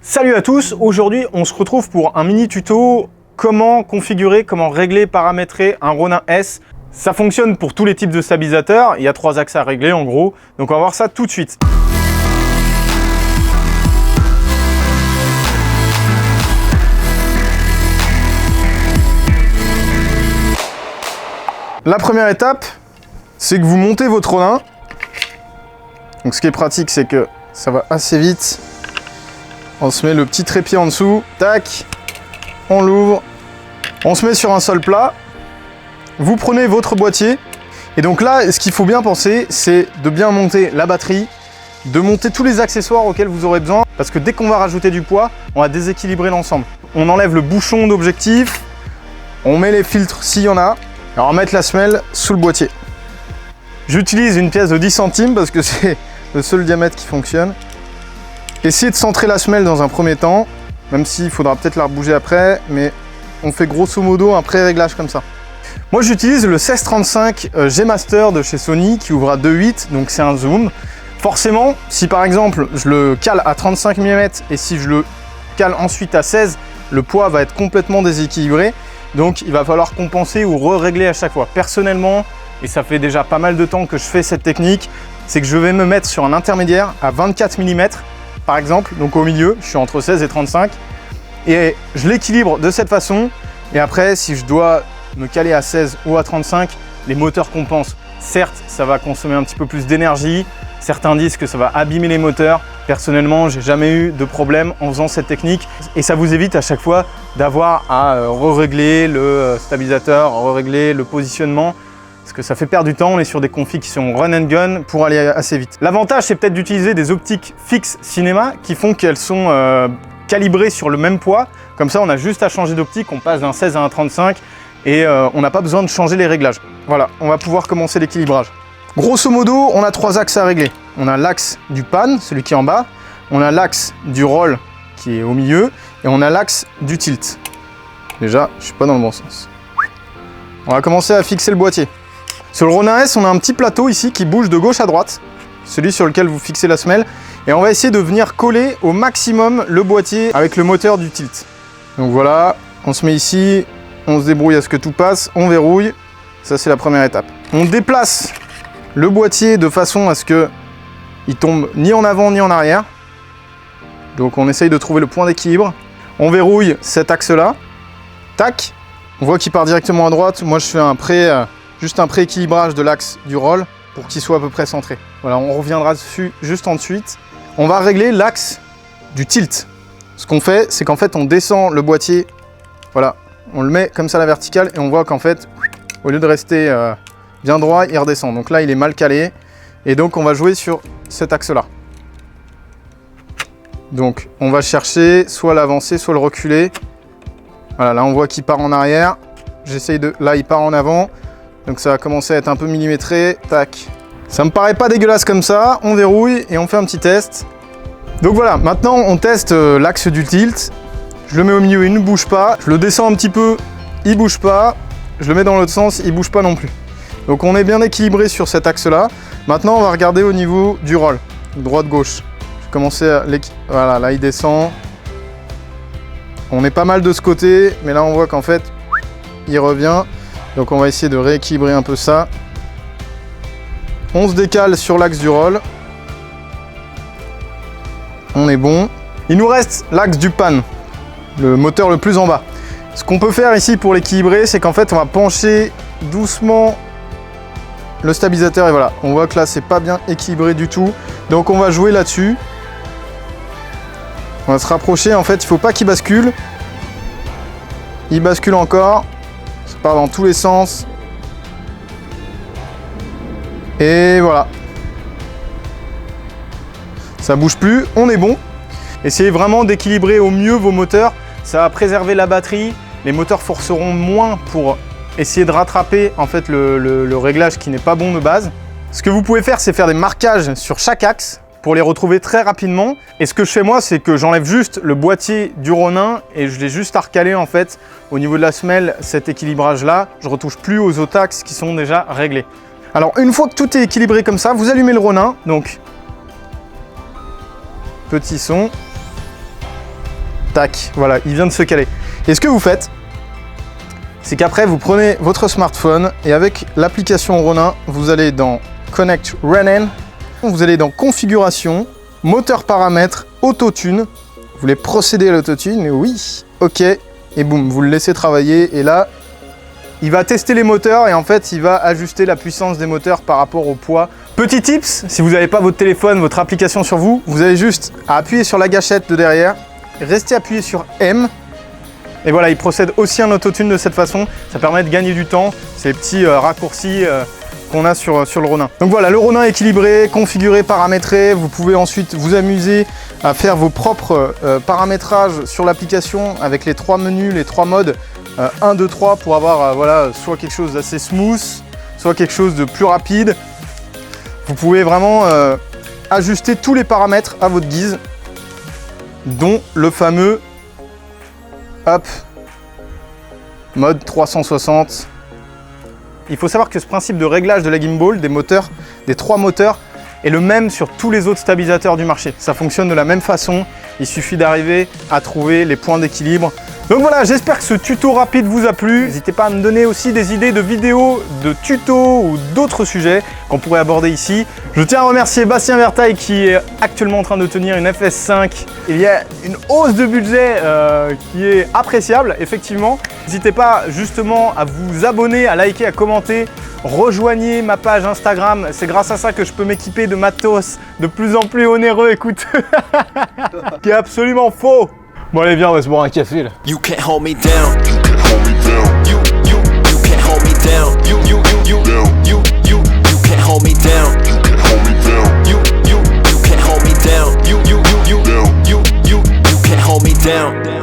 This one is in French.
Salut à tous, aujourd'hui on se retrouve pour un mini tuto comment configurer, comment régler, paramétrer un Ronin S. Ça fonctionne pour tous les types de stabilisateurs, il y a 3 axes à régler en gros, donc on va voir ça tout de suite. La première étape, c'est que vous montez votre Ronin. Donc ce qui est pratique, c'est que ça va assez vite. On se met le petit trépied en dessous, tac, on l'ouvre, on se met sur un sol plat, vous prenez votre boîtier, et donc là, ce qu'il faut bien penser, c'est de bien monter la batterie, de monter tous les accessoires auxquels vous aurez besoin, parce que dès qu'on va rajouter du poids, on va déséquilibrer l'ensemble. On enlève le bouchon d'objectif, on met les filtres s'il y en a, et on va mettre la semelle sous le boîtier. J'utilise une pièce de 10 centimes parce que c'est le seul diamètre qui fonctionne. Essayez de centrer la semelle dans un premier temps, même s'il faudra peut-être la rebouger après, mais on fait grosso modo un pré-réglage comme ça. Moi j'utilise le 1635 G-Master de chez Sony qui ouvre à 2.8, donc c'est un zoom. Forcément, si par exemple je le cale à 35 mm et si je le cale ensuite à 16, le poids va être complètement déséquilibré, donc il va falloir compenser ou re-régler à chaque fois. Personnellement, et ça fait déjà pas mal de temps que je fais cette technique, c'est que je vais me mettre sur un intermédiaire à 24 mm. Par exemple, donc au milieu, je suis entre 16 et 35 et je l'équilibre de cette façon et après si je dois me caler à 16 ou à 35, les moteurs compensent. Certes, ça va consommer un petit peu plus d'énergie, certains disent que ça va abîmer les moteurs. Personnellement, j'ai jamais eu de problème en faisant cette technique et ça vous évite à chaque fois d'avoir à re-régler le stabilisateur, re-régler le positionnement. Parce que ça fait perdre du temps, on est sur des configs qui sont run and gun pour aller assez vite. L'avantage, c'est peut-être d'utiliser des optiques fixes cinéma qui font qu'elles sont calibrées sur le même poids. Comme ça, on a juste à changer d'optique, on passe d'un 16 à un 35 et on n'a pas besoin de changer les réglages. Voilà, on va pouvoir commencer l'équilibrage. Grosso modo, on a 3 axes à régler. On a l'axe du pan, celui qui est en bas, on a l'axe du roll qui est au milieu et on a l'axe du tilt. Déjà, je suis pas dans le bon sens. On va commencer à fixer le boîtier. Sur le Ronin S, on a un petit plateau ici qui bouge de gauche à droite, celui sur lequel vous fixez la semelle, et on va essayer de venir coller au maximum le boîtier avec le moteur du tilt. Donc voilà, on se met ici, on se débrouille à ce que tout passe, on verrouille, ça c'est la première étape. On déplace le boîtier de façon à ce qu'il tombe ni en avant ni en arrière, donc on essaye de trouver le point d'équilibre. On verrouille cet axe-là, tac, on voit qu'il part directement à droite, moi je fais juste un pré-équilibrage de l'axe du roll pour qu'il soit à peu près centré. Voilà, on reviendra dessus juste ensuite. On va régler l'axe du tilt. Ce qu'on fait, c'est qu'en fait, on descend le boîtier, voilà, on le met comme ça à la verticale et on voit qu'en fait, au lieu de rester bien droit, il redescend. Donc là, il est mal calé et donc on va jouer sur cet axe-là. Donc, on va chercher soit l'avancer, soit le reculer. Voilà, là, on voit qu'il part en arrière. J'essaye de... Là, il part en avant. Donc ça va commencer à être un peu millimétré, tac. Ça me paraît pas dégueulasse comme ça, on verrouille et on fait un petit test. Donc voilà, maintenant on teste l'axe du tilt. Je le mets au milieu, il ne bouge pas. Je le descends un petit peu, il bouge pas. Je le mets dans l'autre sens, il bouge pas non plus. Donc on est bien équilibré sur cet axe-là. Maintenant on va regarder au niveau du roll, droite-gauche. Je vais commencer à voilà, là il descend. On est pas mal de ce côté, mais là on voit qu'en fait, il revient. Donc on va essayer de rééquilibrer un peu ça. On se décale sur l'axe du roll. On est bon. Il nous reste l'axe du pan, le moteur le plus en bas. Ce qu'on peut faire ici pour l'équilibrer, c'est qu'en fait on va pencher doucement le stabilisateur et voilà. On voit que là c'est pas bien équilibré du tout. Donc on va jouer là-dessus. On va se rapprocher, en fait il ne faut pas qu'il bascule. Il bascule encore. Ça part dans tous les sens. Et voilà. Ça bouge plus, on est bon. Essayez vraiment d'équilibrer au mieux vos moteurs. Ça va préserver la batterie. Les moteurs forceront moins pour essayer de rattraper en fait le réglage qui n'est pas bon de base. Ce que vous pouvez faire, c'est faire des marquages sur chaque axe pour les retrouver très rapidement. Et ce que je fais moi, c'est que j'enlève juste le boîtier du Ronin et je l'ai juste à recaler en fait au niveau de la semelle, cet équilibrage là. Je retouche plus aux autres axes qui sont déjà réglés. Alors une fois que tout est équilibré comme ça, vous allumez le Ronin. Donc petit son. Tac, voilà, il vient de se caler. Et ce que vous faites, c'est qu'après, vous prenez votre smartphone et avec l'application Ronin, vous allez dans Connect Ronin, vous allez dans Configuration, Moteur paramètres, Autotune. Vous voulez procéder à l'autotune? Oui, ok, et boum, vous le laissez travailler et là, il va tester les moteurs et en fait, il va ajuster la puissance des moteurs par rapport au poids. Petit tips, si vous n'avez pas votre téléphone, votre application sur vous, vous avez juste à appuyer sur la gâchette de derrière, restez appuyé sur M, et voilà, il procède aussi en autotune de cette façon. Ça permet de gagner du temps, c'est les petits raccourcis qu'on a sur le Ronin. Donc voilà, le Ronin équilibré, configuré, paramétré. Vous pouvez ensuite vous amuser à faire vos propres paramétrages sur l'application avec les 3 menus, les 3 modes 1, 2, 3 pour avoir voilà, soit quelque chose d'assez smooth, soit quelque chose de plus rapide. Vous pouvez vraiment ajuster tous les paramètres à votre guise, dont le fameux hop, mode 360. Il faut savoir que ce principe de réglage de la gimbal, des moteurs, des 3 moteurs, est le même sur tous les autres stabilisateurs du marché. Ça fonctionne de la même façon, il suffit d'arriver à trouver les points d'équilibre. Donc voilà, j'espère que ce tuto rapide vous a plu. N'hésitez pas à me donner aussi des idées de vidéos, de tutos ou d'autres sujets qu'on pourrait aborder ici. Je tiens à remercier Bastien Vertaille qui est actuellement en train de tenir une FS5. Il y a une hausse de budget qui est appréciable, effectivement. N'hésitez pas justement à vous abonner, à liker, à commenter. Rejoignez ma page Instagram, c'est grâce à ça que je peux m'équiper de matos de plus en plus onéreux, écoute, qui est absolument faux. Bon allez viens, on va se boire un café là. You can't hold me down. You can't hold me down. You can't hold me down. You can't hold me down. You can't hold me down. You can't hold me down. You can't hold me down.